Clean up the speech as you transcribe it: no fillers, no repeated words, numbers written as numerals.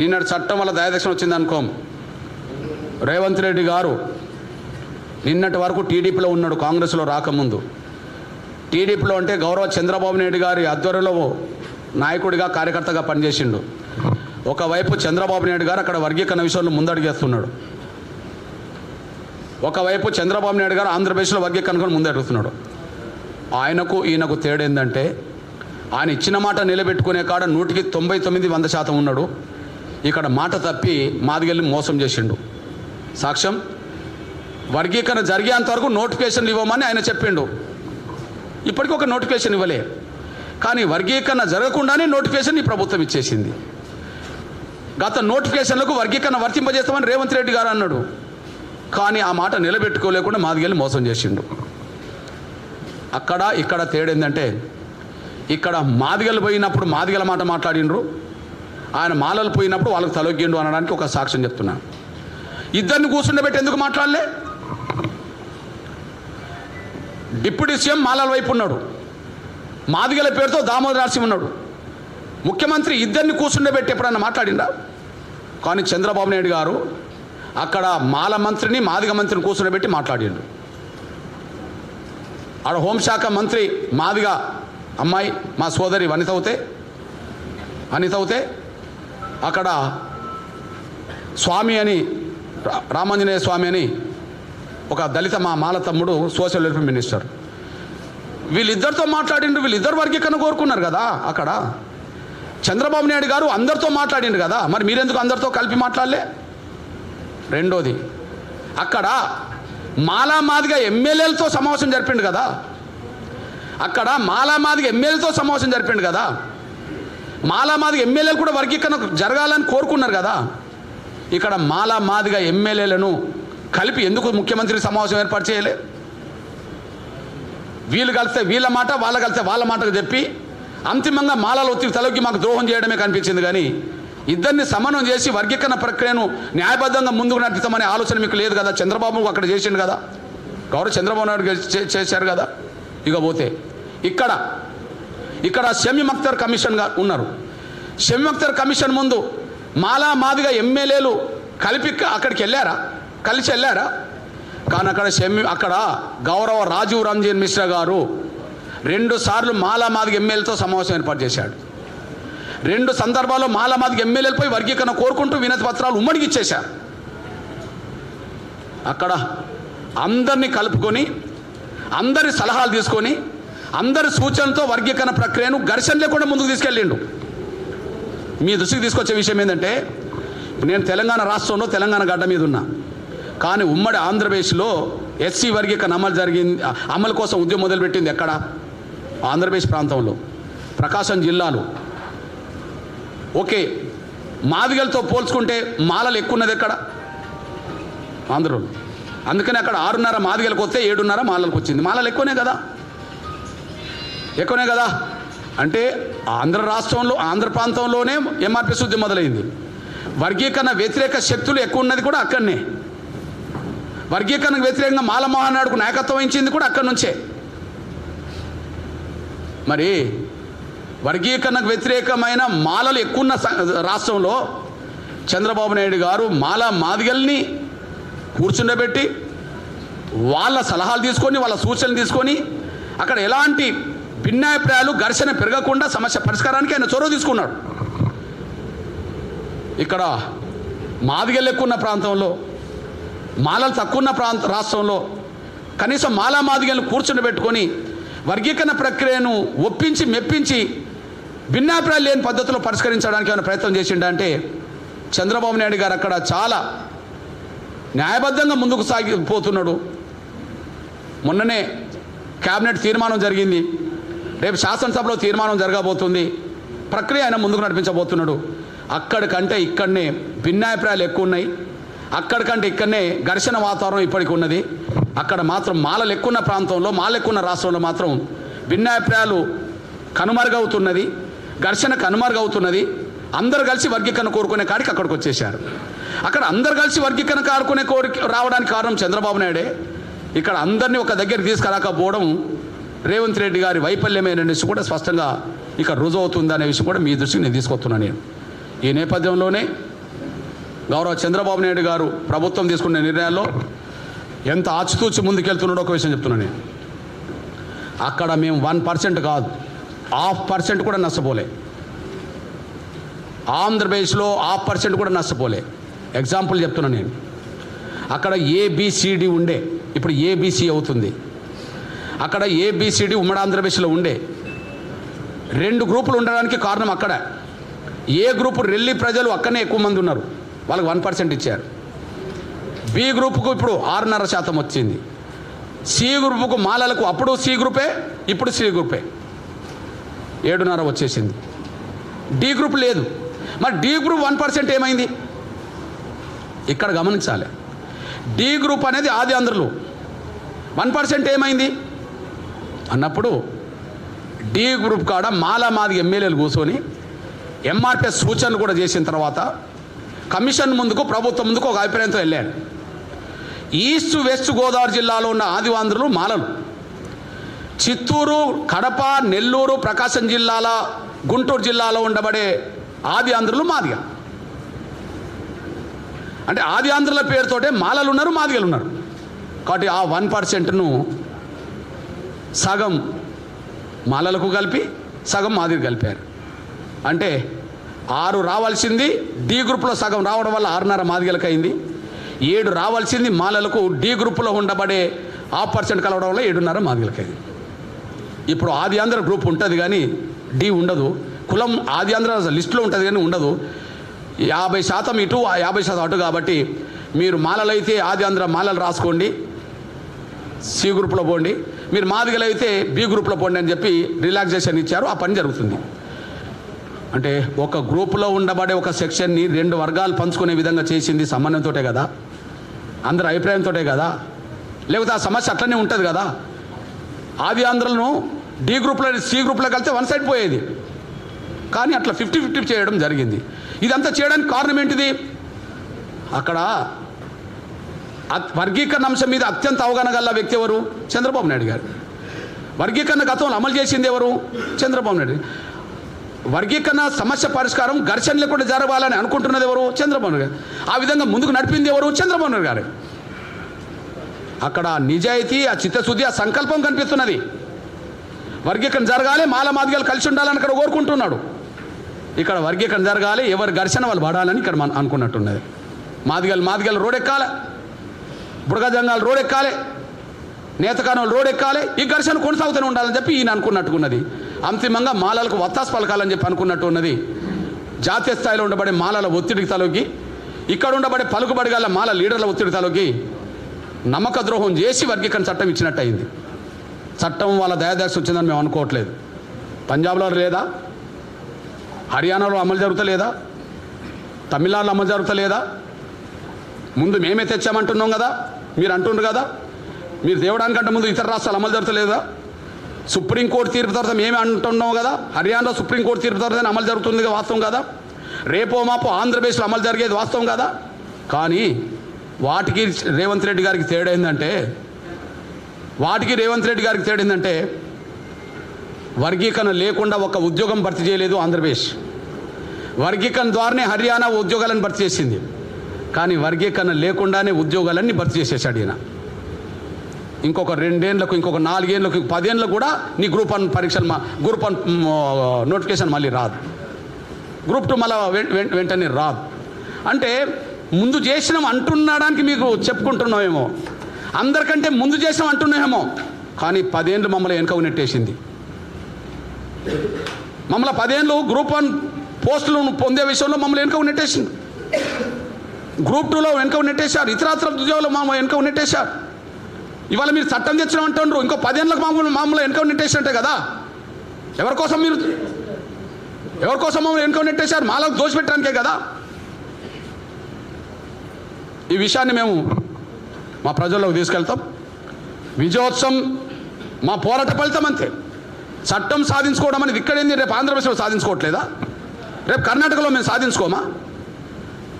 నిన్నటి చట్టం వల్ల దయాదక్షిణ వచ్చింది అనుకోం. రేవంత్ రెడ్డి గారు నిన్నటి వరకు టీడీపీలో ఉన్నాడు, కాంగ్రెస్లో రాకముందు. టీడీపీలో అంటే గౌరవ చంద్రబాబు నాయుడు గారి ఆధ్వర్యంలో నాయకుడిగా కార్యకర్తగా పనిచేసిండు. ఒకవైపు చంద్రబాబు నాయుడు గారు అక్కడ వర్గీకరణ విషయంలో ముందడుగేస్తున్నాడు, ఒకవైపు చంద్రబాబు నాయుడు గారు ఆంధ్రప్రదేశ్లో వర్గీకరణ కూడా ముందడుగుతున్నాడు. ఆయనకు ఈయనకు తేడా ఏంటంటే ఆయన ఇచ్చిన మాట నిలబెట్టుకునే కాడ 99% ఉన్నాడు. ఇక్కడ మాట తప్పి మాదిగల్ని మోసం చేసిండు. సాక్ష్యం, వర్గీకరణ జరిగేంత వరకు నోటిఫికేషన్లు ఇవ్వమని ఆయన చెప్పిండు. ఇప్పటికీ ఒక నోటిఫికేషన్ ఇవ్వలే, కానీ వర్గీకరణ జరగకుండానే నోటిఫికేషన్ ఈ ప్రభుత్వం ఇచ్చేసింది. గత నోటిఫికేషన్లకు వర్గీకరణ వర్తింపజేస్తామని రేవంత్ రెడ్డి గారు అన్నాడు, కానీ ఆ మాట నిలబెట్టుకోలేకుండా మాదిగల్ని మోసం చేసిండు. అక్కడ ఇక్కడ తేడా ఏంటంటే ఇక్కడ మాదిగలు పోయినప్పుడు మాదిగల మాట మాట్లాడిండ్రు, ఆయన మాలలు పోయినప్పుడు వాళ్ళకి తలొగ్గిండు అనడానికి ఒక సాక్ష్యం చెప్తున్నా. ఇద్దరిని కూర్చుండబెట్టి ఎందుకు మాట్లాడలే? డిప్యూటీ సీఎం మాలల వైపు ఉన్నాడు, మాదిగల పేరుతో దామోదర నరసింహ ఉన్నాడు. ముఖ్యమంత్రి ఇద్దరిని కూర్చుండబెట్టి ఎప్పుడన్నా మాట్లాడిండా? కానీ చంద్రబాబు నాయుడు గారు అక్కడ మాల మంత్రిని మాదిగ మంత్రిని కూర్చుండబెట్టి మాట్లాడిండు. ఆడ హోంశాఖ మంత్రి మాదిగ అమ్మాయి మా సోదరి అనిత అవుతే అక్కడ స్వామి అని రామాంజనేయ స్వామి అని ఒక దళిత మా మాల తమ్ముడు సోషల్ వెల్ఫేర్ మినిస్టర్. వీళ్ళిద్దరితో మాట్లాడిండ్రు, వీళ్ళిద్దరు వర్గీకరణ కోరుకున్నారు కదా. అక్కడ చంద్రబాబు నాయుడు గారు అందరితో మాట్లాడిండు కదా, మరి మీరెందుకు అందరితో కలిపి మాట్లాడలే? రెండోది, అక్కడ మాలా మాదిగ ఎమ్మెల్యేలతో సమావేశం జరిపిండు కదా, అక్కడ మాలా మాదిగ ఎమ్మెల్యేలతో సమావేశం జరిపిండు కదా. మాలా మాదిగ ఎమ్మెల్యేలు కూడా వర్గీకరణ జరగాలని కోరుకున్నారు కదా. ఇక్కడ మాలా మాదిగ ఎమ్మెల్యేలను కలిపి ఎందుకు ముఖ్యమంత్రి సమావేశం ఏర్పాటు చేయలే? వీళ్ళు కలిస్తే వీళ్ళ మాట, వాళ్ళ కలిస్తే వాళ్ళ మాటకు చెప్పి అంతిమంగా మాలల ఒత్తిడి తలొగ్గి మాకు ద్రోహం చేయడమే కనిపించింది. కానీ ఇద్దరిని సమన్వయం చేసి వర్గీకరణ ప్రక్రియను న్యాయబద్ధంగా ముందుకు నడుపుతామనే ఆలోచన మీకు లేదు కదా. చంద్రబాబు అక్కడ చేసిండు కదా, గౌరవ చంద్రబాబు నాయుడు చేశారు కదా. ఇక పోతే ఇక్కడ షమీమ్ అఖ్తర్ కమిషన్గా ఉన్నారు. షమీమ్ అఖ్తర్ కమిషన్ ముందు మాలా మాదిగా ఎమ్మెల్యేలు కలిపి అక్కడికి కలిసి వెళ్ళారా? కానీ అక్కడ గౌరవ రాజీవ్ రంజన్ మిశ్రా గారు 2 సార్లు మాలా మాదిగ ఎమ్మెల్యేలతో సమావేశం ఏర్పాటు చేశాడు. 2 సందర్భాల్లో మాలా మాదిగ ఎమ్మెల్యేలపై వర్గీకరణ కోరుకుంటూ వినతి పత్రాలు ఉమ్మడికి ఇచ్చేశారు. అక్కడ అందరినీ కలుపుకొని అందరి సలహాలు తీసుకొని అందరి సూచనలతో వర్గీకరణ ప్రక్రియను ఘర్షణ లేకుండా ముందుకు తీసుకెళ్ళిండు. మీ దృష్టికి తీసుకొచ్చే విషయం ఏంటంటే, నేను తెలంగాణ రాష్ట్రంలో తెలంగాణ గడ్డ మీద ఉన్నా, కానీ ఉమ్మడి ఆంధ్రప్రదేశ్లో ఎస్సీ వర్గీకరణ అమలు కోసం ఉద్యమం మొదలుపెట్టింది ఎక్కడ? ఆంధ్రప్రదేశ్ ప్రాంతంలో, ప్రకాశం జిల్లాలో. ఓకే, మాదిగలతో పోల్చుకుంటే మాలలు ఎక్కువ ఉన్నది ఎక్కడ? ఆంధ్రలో. అందుకని అక్కడ 6.5 మాదిగలకు వస్తే 7.5 మాలలకు వచ్చింది. మాలలు ఎక్కువనే కదా. అంటే ఆంధ్ర రాష్ట్రంలో, ఆంధ్ర ప్రాంతంలోనే ఎంఆర్పీఎస్ ఉద్యమం మొదలైంది. వర్గీకరణ వ్యతిరేక శక్తులు ఎక్కువ ఉన్నది కూడా అక్కడనే. వర్గీకరణకు వ్యతిరేకంగా మాల మహానాడుకు నాయకత్వం వహించింది కూడా అక్కడి నుంచే. మరి వర్గీకరణకు వ్యతిరేకమైన మాలలు ఎక్కువ రాష్ట్రంలో చంద్రబాబు నాయుడు గారు మాదిగల్ని కూర్చుండబెట్టి వాళ్ళ సలహాలు తీసుకొని వాళ్ళ సూచనలు తీసుకొని అక్కడ ఎలాంటి భిన్నాభిప్రాయాలు ఘర్షణ పెరగకుండా సమస్య పరిష్కారానికి ఆయన చొరవ తీసుకున్నాడు. ఇక్కడ మాదిగలు ఎక్కువ ఉన్న ప్రాంతంలో, మాలలు తక్కువ ఉన్న రాష్ట్రంలో కనీసం మాదిగలను కూర్చుండబెట్టుకొని వర్గీకరణ ప్రక్రియను ఒప్పించి మెప్పించి భిన్నాభిప్రాయాలు లేని పద్ధతిలో పరిష్కరించడానికి ఏమైనా ప్రయత్నం చేసిండంటే చంద్రబాబు నాయుడు గారు అక్కడ చాలా న్యాయబద్ధంగా ముందుకు సాగిపోతున్నాడు. మొన్ననే క్యాబినెట్ తీర్మానం జరిగింది, రేపు శాసనసభలో తీర్మానం జరగబోతుంది, ప్రక్రియ ఆయన ముందుకు నడిపించబోతున్నాడు. అక్కడికంటే ఇక్కడనే భిన్నాభిప్రాయాలు ఎక్కువ ఉన్నాయి, అక్కడికంటే ఇక్కడనే ఘర్షణ వాతావరణం ఇప్పటికి ఉన్నది. అక్కడ మాత్రం మాలలు ఎక్కువ ప్రాంతంలో, మాలలు ఎక్కువ రాష్ట్రంలో మాత్రం భిన్నాభిప్రాయాలు కనుమరుగవుతున్నది, ఘర్షణ కనుమరుగవుతున్నది. అందరు కలిసి వర్గీకరణ కోరుకునే కాడికి అక్కడికి వచ్చేసారు. అక్కడ అందరు కలిసి వర్గీకరణ రావడానికి కారణం చంద్రబాబు నాయుడే. ఇక్కడ అందరినీ ఒక దగ్గరికి తీసుకురాకపోవడం రేవంత్ రెడ్డి గారి వైఫల్యమైన విషయం కూడా స్పష్టంగా ఇక్కడ రుజువు అవుతుందనే విషయం కూడా మీ దృష్టికి నేను తీసుకొస్తున్నాను. నేను ఈ నేపథ్యంలోనే గౌరవ చంద్రబాబు నాయుడు గారు ప్రభుత్వం తీసుకునే నిర్ణయాల్లో ఎంత ఆచితూచి ముందుకెళ్తున్నాడో ఒక విషయం చెప్తున్నాను నేను. అక్కడ మేము 1% కాదు, 0.5% కూడా నష్టపోలే. ఆంధ్రప్రదేశ్లో 0.5% కూడా నష్టపోలే. ఎగ్జాంపుల్ చెప్తున్నాను నేను. అక్కడ ABCD ఉండే, ఇప్పుడు ABC అవుతుంది. అక్కడ ABCD ఉమ్మడి ఆంధ్రప్రదేశ్లో ఉండే 2 గ్రూపులు ఉండడానికి కారణం అక్కడ. ఏ గ్రూపు రెల్లి ప్రజలు అక్కడనే ఎక్కువ మంది ఉన్నారు, వాళ్ళకి 1% ఇచ్చారు. B గ్రూపుకు ఇప్పుడు 6.5% వచ్చింది. C గ్రూపుకు మాలలకు అప్పుడు C గ్రూపే, ఇప్పుడు C గ్రూపే 7.5 వచ్చేసింది. D గ్రూప్ లేదు. మరి D గ్రూప్ 1% ఏమైంది ఇక్కడ గమనించాలి. D గ్రూప్ అనేది ఆది ఆంధ్రులు, 1% ఏమైంది అన్నప్పుడు D గ్రూప్ కాడ మాది ఎమ్మెల్యేలు కూర్చొని MRPS సూచనలు కూడా చేసిన తర్వాత కమిషన్ ముందుకు, ప్రభుత్వం ముందుకు ఒక అభిప్రాయంతో వెళ్ళాడు. ఈస్ట్ వెస్ట్ గోదావరి జిల్లాలో ఉన్న ఆదివాంధ్రులు మాలలు, చిత్తూరు, కడప, నెల్లూరు, ప్రకాశం జిల్లాల, గుంటూరు జిల్లాలో ఉండబడే ఆది ఆంధ్రులు మాదిగ. అంటే ఆది ఆంధ్రుల పేరుతోటే మాలలు ఉన్నారు, మాదిగలు ఉన్నారు. కాబట్టి ఆ 1%ను సగం మాలలకు కలిపి సగం మాదిగలు కలిపారు. అంటే 6 రావాల్సింది D గ్రూప్లో సగం రావడం వల్ల 6.5 మాదిగలకు అయింది. 7 రావాల్సింది మాలలకు D గ్రూపులో ఉండబడే 0.5% కలవడం వల్ల 7.5 మాదిగలకు అయింది. ఇప్పుడు ఆది ఆంధ్ర గ్రూప్ ఉంటుంది కానీ D ఉండదు. కులం ఆది ఆంధ్ర లిస్టులో ఉంటుంది కానీ ఉండదు. 50% ఇటు 50% అటు. కాబట్టి మీరు మాలలైతే ఆది ఆంధ్ర మాలలు రాసుకోండి, C గ్రూప్లో పోండి. మీరు మాదిగలైతే B గ్రూప్లో పోండి అని చెప్పి రిలాక్సేషన్ ఇచ్చారు. ఆ పని జరుగుతుంది. అంటే ఒక గ్రూపులో ఉండబడే ఒక సెక్షన్ని 2 వర్గాలు పంచుకునే విధంగా చేసింది సమన్వయంతో కదా, అందరి అభిప్రాయంతో కదా. లేకపోతే ఆ సమస్య అట్లనే ఉంటుంది కదా. ఆది ఆంధ్రులను D గ్రూప్లో C గ్రూప్లో కలిస్తే 1 సైడ్ పోయేది. కానీ అట్లా 50-50 చేయడం జరిగింది. ఇదంతా చేయడానికి కారణం ఏంటిది? అక్కడ వర్గీకరణ అంశం మీద అత్యంత అవగాహన గల వ్యక్తి ఎవరు? చంద్రబాబు నాయుడు గారు. వర్గీకరణ గతంలో అమలు చేసింది ఎవరు? చంద్రబాబు నాయుడు. వర్గీకరణ సమస్య పరిష్కారం ఘర్షణ లేకుండా జరగాలని అనుకుంటున్నది ఎవరు? చంద్రబాబు నాయుడు గారు. ఆ విధంగా ముందుకు నడిపింది ఎవరు? చంద్రబాబు నాయుడు గారు. అక్కడ నిజాయితీ, ఆ చిత్తశుద్ధి, ఆ సంకల్పం కనిపిస్తున్నది. వర్గీకరణ జరగాలి, మాదిగలు కలిసి ఉండాలని అక్కడ కోరుకుంటున్నాడు. ఇక్కడ వర్గీకరణ జరగాలి, ఎవరి ఘర్షణ వాళ్ళు పడాలని ఇక్కడ అనుకున్నట్టున్నది. మాదిగలు రోడ్ ఎక్కాలి, బుడగజంగాలు రోడ్ ఎక్కాలి, నేతకానులు రోడ్ ఎక్కాలి, ఈ ఘర్షణ కొనసాగుతూనే ఉండాలని చెప్పి ఈయన అనుకున్నట్టున్నది. అంతిమంగా మాలలకు వత్తాసు పలకాలని చెప్పి అనుకున్నట్టు ఉన్నది. జాతీయ స్థాయిలో ఉండబడే మాలల ఒత్తిడికి తలొగ్గి, ఇక్కడ ఉండబడే పలుకుబడి గల మాల లీడర్ల ఒత్తిడి తలొగ్గి నమ్మక ద్రోహం చేసి వర్గీకరణ చట్టం ఇచ్చినట్టు అయింది. చట్టం వాళ్ళ దయాదాక్ష వచ్చిందని మేము అనుకోవట్లేదు. పంజాబ్లో లేదా, హర్యానాలో అమలు జరుగుతలేదా, తమిళనాడులో అమలు జరుగుతలేదా? ముందు మేమే తెచ్చామంటున్నాం కదా, మీరు అంటుండ్రు కదా. మీరు తేవడానికంటే ముందు ఇతర రాష్ట్రాలు అమలు జరుగుతలేదా? సుప్రీంకోర్టు తీర్పు తర్వాత మేమే అంటున్నాం కదా. హర్యానాలో సుప్రీంకోర్టు తీర్పు తర్వాత అమలు జరుగుతుంది వాస్తవం కదా. రేపో మాపో ఆంధ్రప్రదేశ్లో అమలు జరిగేది వాస్తవం కదా. కానీ వాటికి రేవంత్ రెడ్డి గారికి తేడా ఏంటంటే, వర్గీకరణ లేకుండా ఒక ఉద్యోగం భర్తీ చేయలేదు ఆంధ్రప్రదేశ్. వర్గీకరణ ద్వారానే హర్యానా ఉద్యోగాలను భర్తీ చేసింది. కానీ వర్గీకరణ లేకుండానే ఉద్యోగాలన్నీ భర్తీ చేసేసాడు ఈయన. ఇంకొక 2 ఏళ్ళకు, ఇంకొక 4 ఏళ్ళకు, 10 ఏళ్ళకు కూడా నీ గ్రూప్ 1 పరీక్షలు, గ్రూప్ 1 నోటిఫికేషన్ మళ్ళీ రాదు. గ్రూప్ 2 మళ్ళీ వెంటనే రాదు. అంటే ముందు చేసినాం అంటున్నాడానికి మీకు చెప్పుకుంటున్నామేమో, అందరికంటే ముందు చేసినాం అంటున్నామేమో. కానీ 10 ఏళ్ళు మమ్మల్ని వెనుక నెట్టేసింది. మమ్మల్ని 10 ఏళ్ళు గ్రూప్ 1 పోస్టులు పొందే విషయంలో మమ్మల్ని వెనుక నెట్టేసింది. గ్రూప్ 2లో వెనుక నెట్టేశారు, ఇతరత్ర ఉద్యోగాలు మమ్మల్ని వెనుక నెట్టేశారు. ఇవాళ మీరు చట్టం తెచ్చినాం అంటున్నారు, ఇంకో 10 ఏళ్ళకు మామూలు వెనుక నెట్టేసినట్టే కదా. ఎవరికోసం మమ్మల్ని వెనుక నెట్టేశారు? మాలకు దోషపెట్టడానికే కదా. ఈ విషయాన్ని మేము మా ప్రజల్లోకి తీసుకెళ్తాం. విజయోత్సవం మా పోరాట ఫలితం అంతే. చట్టం సాధించుకోవడం అనేది ఇక్కడేంది, రేపు ఆంధ్రప్రదేశ్లో సాధించుకోవట్లేదా? రేపు కర్ణాటకలో మేము సాధించుకోమా?